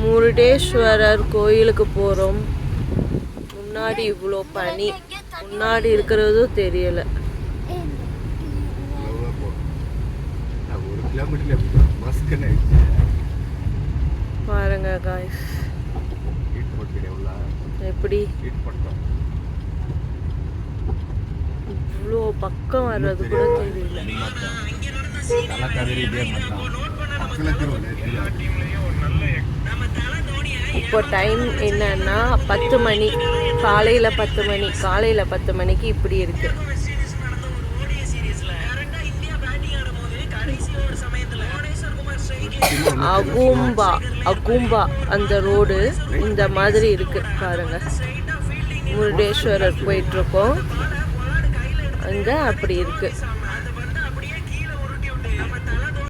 முருடேஸ்வரர் கோயிலுக்கு போகிறோம். முன்னாடி இவ்வளோ பனி, முன்னாடி இருக்கிறதும் தெரியல. பாருங்க காய்ஸ் எப்படி இவ்வளோ பக்கம் வர்றது கூட தெரியல. இப்போ டைம் என்னன்னா 10 மணி, காலையில் 10 மணி. காலையில் 10 மணிக்கு இப்படி இருக்கு. அகூம்பா அந்த ரோடு இந்த மாதிரி இருக்கு பாருங்க. முருடேஸ்வரர் போயிட்டு இருக்கோம், அங்க அப்படி இருக்கு.